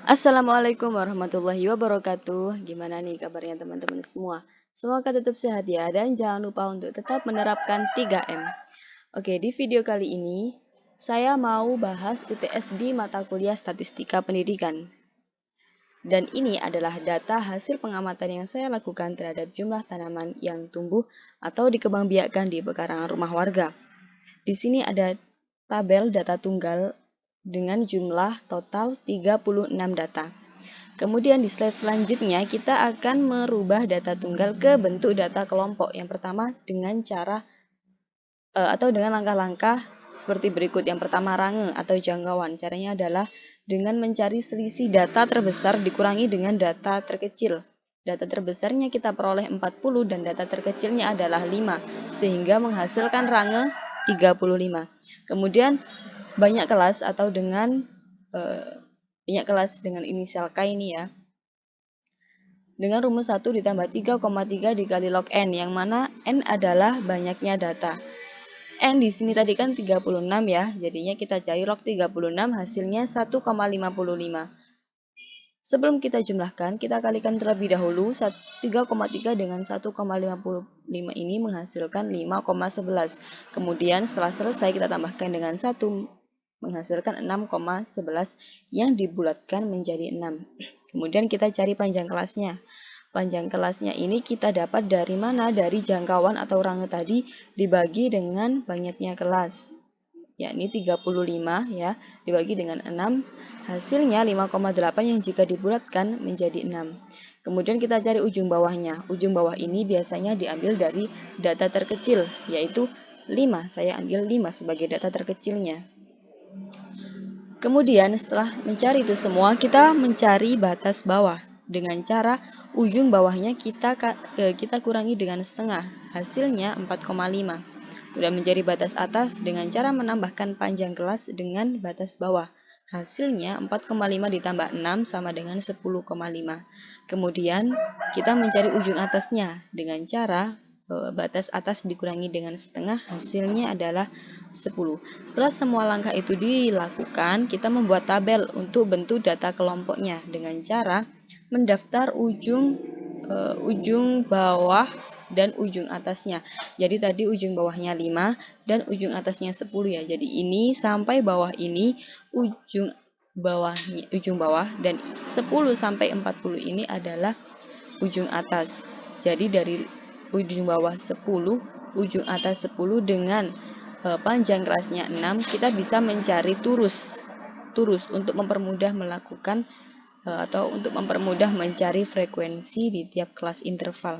Assalamualaikum warahmatullahi wabarakatuh. Gimana nih kabarnya teman-teman semua? Semoga tetap sehat ya, dan jangan lupa untuk tetap menerapkan 3M. Oke, di video kali ini saya mau bahas UTS di mata kuliah Statistika Pendidikan. Dan ini adalah data hasil pengamatan yang saya lakukan terhadap jumlah tanaman yang tumbuh atau dikembangbiakkan di pekarangan rumah warga. Di sini ada tabel data tunggal dengan jumlah total 36 data. Kemudian di slide selanjutnya kita akan merubah data tunggal ke bentuk data kelompok. Yang pertama dengan cara atau dengan langkah-langkah seperti berikut. Yang pertama range atau jangkauan. Caranya adalah dengan mencari selisih data terbesar dikurangi dengan data terkecil. Data terbesarnya kita peroleh 40 dan data terkecilnya adalah 5 sehingga menghasilkan range 35. Kemudian banyak kelas atau dengan banyak kelas dengan inisial K ini ya. Dengan rumus 1 ditambah 3,3 dikali log N, yang mana N adalah banyaknya data. N di sini tadi kan 36 ya, jadinya kita cari log 36, hasilnya 1,55. Sebelum kita jumlahkan, kita kalikan terlebih dahulu. 3,3 dengan 1,55 ini menghasilkan 5,11. Kemudian setelah selesai kita tambahkan dengan 1, menghasilkan 6,11 yang dibulatkan menjadi 6. Kemudian kita cari panjang kelasnya. Panjang kelasnya ini kita dapat dari mana? Dari jangkauan atau range tadi dibagi dengan banyaknya kelas, yakni 35 ya, dibagi dengan 6, hasilnya 5,8 yang jika dibulatkan menjadi 6. Kemudian kita cari ujung bawahnya. Ujung bawah ini biasanya diambil dari data terkecil, yaitu 5. Saya ambil 5 sebagai data terkecilnya. Kemudian setelah mencari itu semua, kita mencari batas bawah dengan cara ujung bawahnya kita kurangi dengan setengah, hasilnya 4,5. Kemudian mencari batas atas dengan cara menambahkan panjang kelas dengan batas bawah, hasilnya 4,5 ditambah 6 sama dengan 10,5. Kemudian kita mencari ujung atasnya dengan cara batas atas dikurangi dengan setengah, hasilnya adalah 10. Setelah semua langkah itu dilakukan, kita membuat tabel untuk bentuk data kelompoknya dengan cara mendaftar ujung bawah dan ujung atasnya. Jadi tadi ujung bawahnya 5 dan ujung atasnya 10 ya. Jadi ini sampai bawah ini ujung bawah dan 10 sampai 40 ini adalah ujung atas. Jadi dari ujung bawah 10, ujung atas 10 dengan panjang kelasnya 6, kita bisa mencari turus untuk mempermudah melakukan atau untuk mempermudah mencari frekuensi di tiap kelas interval.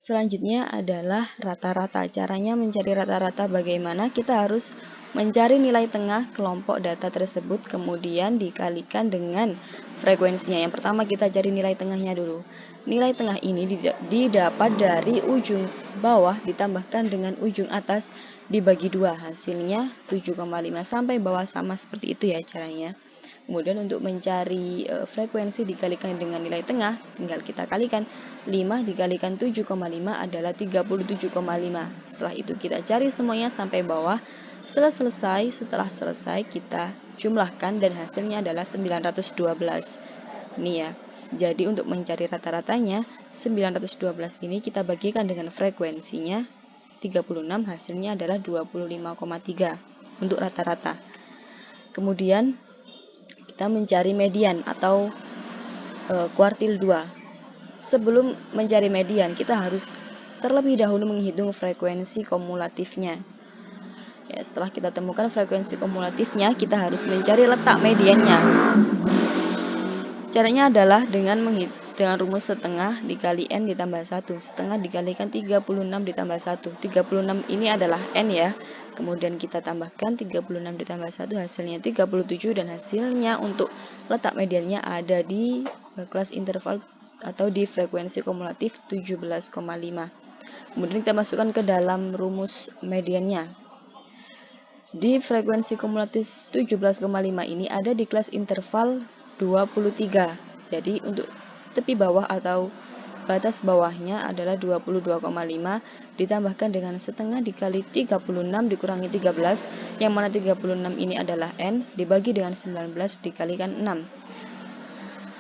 Selanjutnya adalah rata-rata. Caranya mencari rata-rata bagaimana? Kita harus mencari nilai tengah kelompok data tersebut, kemudian dikalikan dengan frekuensinya. Yang pertama kita cari nilai tengahnya dulu. Nilai tengah ini didapat dari ujung bawah ditambahkan dengan ujung atas dibagi 2. Hasilnya 7,5 sampai bawah sama seperti itu ya caranya. Kemudian untuk mencari frekuensi dikalikan dengan nilai tengah, tinggal kita kalikan. 5 dikalikan 7,5 adalah 37,5. Setelah itu kita cari semuanya sampai bawah. Setelah selesai kita jumlahkan dan hasilnya adalah 912. Ini ya. Jadi untuk mencari rata-ratanya 912 ini kita bagikan dengan frekuensinya 36, hasilnya adalah 25,3 untuk rata-rata. Kemudian kita mencari median atau kuartil 2. Sebelum mencari median, kita harus terlebih dahulu menghitung frekuensi kumulatifnya. Ya, setelah kita temukan frekuensi kumulatifnya, kita harus mencari letak mediannya. Caranya adalah dengan rumus setengah dikali N ditambah 1. Setengah dikalikan 36 ditambah 1. 36 ini adalah N ya. Kemudian kita tambahkan 36 ditambah 1, hasilnya 37, dan hasilnya untuk letak mediannya ada di kelas interval atau di frekuensi kumulatif 17,5. Kemudian kita masukkan ke dalam rumus mediannya. Di frekuensi kumulatif 17,5 ini ada di kelas interval 23. Jadi untuk tepi bawah atau batas bawahnya adalah 22,5 ditambahkan dengan setengah dikali 36 dikurangi 13, yang mana 36 ini adalah N, dibagi dengan 19 dikalikan 6.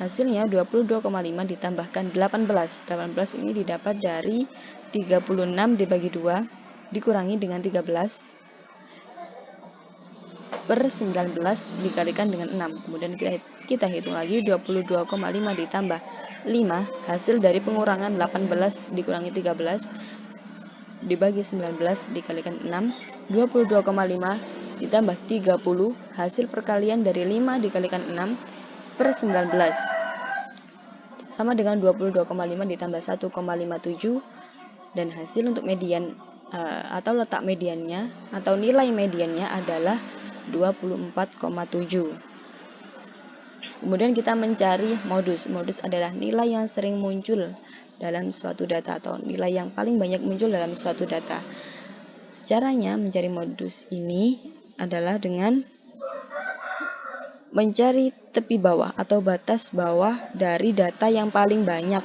Hasilnya 22,5 ditambahkan 18. 18 ini didapat dari 36 dibagi 2 dikurangi dengan 13 per 19 dikalikan dengan 6. Kemudian kita hitung lagi 22,5 ditambah 5, hasil dari pengurangan 18 dikurangi 13 dibagi 19 dikalikan 6. 22,5 ditambah 30, hasil perkalian dari 5 dikalikan 6 per 19 sama dengan 22,5 ditambah 1,57, dan hasil untuk median atau letak mediannya atau nilai mediannya adalah 24,7. Kemudian kita mencari modus. Modus adalah nilai yang sering muncul dalam suatu data atau nilai yang paling banyak muncul dalam suatu data. Caranya mencari modus ini adalah dengan mencari tepi bawah atau batas bawah dari data yang paling banyak.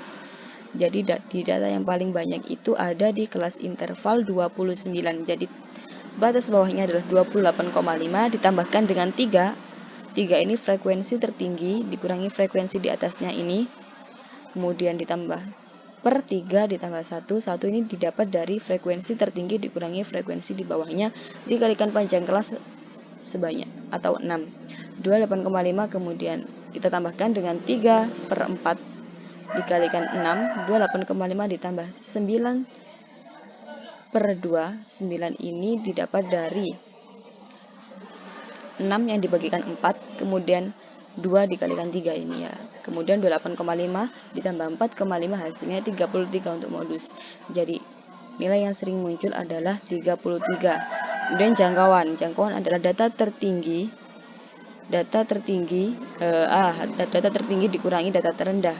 Jadi di data yang paling banyak itu ada di kelas interval 29. Jadi batas bawahnya adalah 28,5 ditambahkan dengan 3. 3 ini frekuensi tertinggi dikurangi frekuensi di atasnya ini. Kemudian ditambah per 3 ditambah 1. 1 ini didapat dari frekuensi tertinggi dikurangi frekuensi di bawahnya dikalikan panjang kelas sebanyak atau 6. 28,5 kemudian kita tambahkan dengan 3 per 4 dikalikan 6, 28,5 ditambah 9 per 2, 9 ini didapat dari 6 yang dibagikan 4, kemudian 2 dikalikan 3 ini ya. Kemudian 28,5 ditambah 4,5 hasilnya 33 untuk modus. Jadi nilai yang sering muncul adalah 33. Kemudian jangkauan adalah data tertinggi dikurangi data terendah.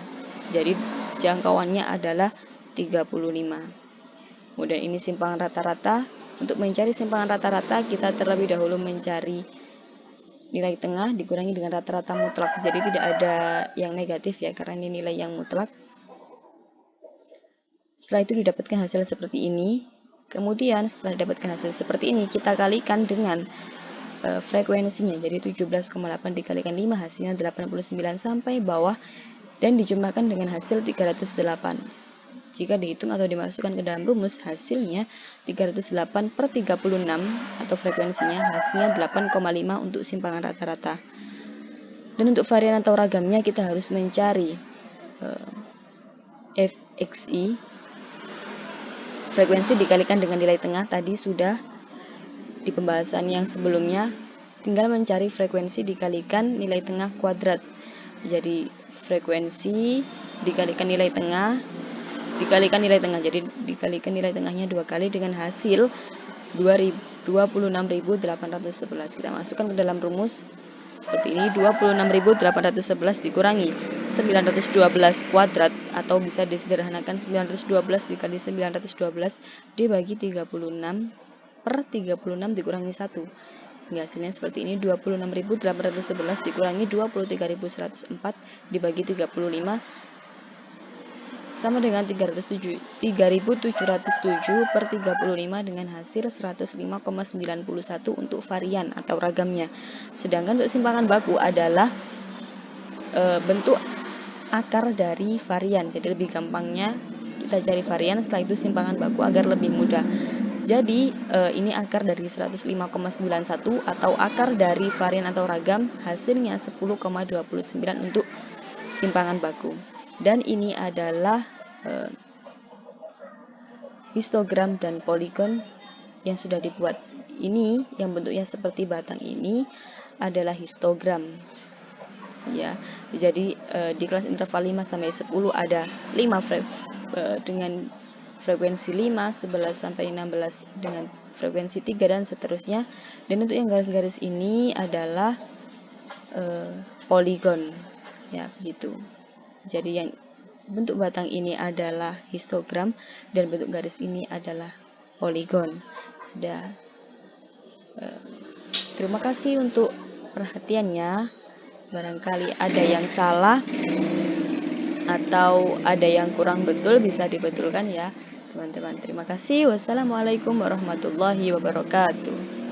Jadi jangkauannya adalah 35. Kemudian ini simpangan rata-rata. Untuk mencari simpangan rata-rata kita terlebih dahulu mencari nilai tengah dikurangi dengan rata-rata mutlak. Jadi tidak ada yang negatif ya, karena ini nilai yang mutlak. Setelah itu didapatkan hasil seperti ini. Kemudian setelah didapatkan hasil seperti ini kita kalikan dengan frekuensinya. Jadi 17,8 dikalikan 5 hasilnya 89 sampai bawah dan dijumlahkan dengan hasil 308. Jika dihitung atau dimasukkan ke dalam rumus, hasilnya 308 per 36 atau frekuensinya hasilnya 8,5 untuk simpangan rata-rata. Dan untuk varian atau ragamnya kita harus mencari FXI, frekuensi dikalikan dengan nilai tengah. Tadi sudah di pembahasan yang sebelumnya, tinggal mencari frekuensi dikalikan nilai tengah kuadrat. Jadi frekuensi dikalikan nilai tengah jadi dikalikan nilai tengahnya 2 kali dengan hasil 26.811. Kita masukkan ke dalam rumus seperti ini. 26.811 dikurangi 912 kuadrat, atau bisa disederhanakan 912 dikali 912 dibagi 36 per 36 dikurangi 1. Hingga hasilnya seperti ini. 26.811 dikurangi 23.104 dibagi 35 sama dengan 3.707 per 35 dengan hasil 105,91 untuk varian atau ragamnya. Sedangkan untuk simpangan baku adalah bentuk akar dari varian. Jadi lebih gampangnya kita cari varian, setelah itu simpangan baku agar lebih mudah. Jadi ini akar dari 105,91 atau akar dari varian atau ragam, hasilnya 10,29 untuk simpangan baku. Dan ini adalah histogram dan poligon yang sudah dibuat. Ini yang bentuknya seperti batang ini adalah histogram. Ya, jadi di kelas interval 5 sampai 10 ada 5 dengan frekuensi 5, 11 sampai 16 dengan frekuensi 3 dan seterusnya. Dan untuk yang garis-garis ini adalah poligon. Ya, begitu. Jadi yang bentuk batang ini adalah histogram dan bentuk garis ini adalah poligon. Sudah. Terima kasih untuk perhatiannya. Barangkali ada yang salah, atau ada yang kurang betul bisa dibetulkan ya teman-teman. Terima kasih. Wassalamualaikum warahmatullahi wabarakatuh.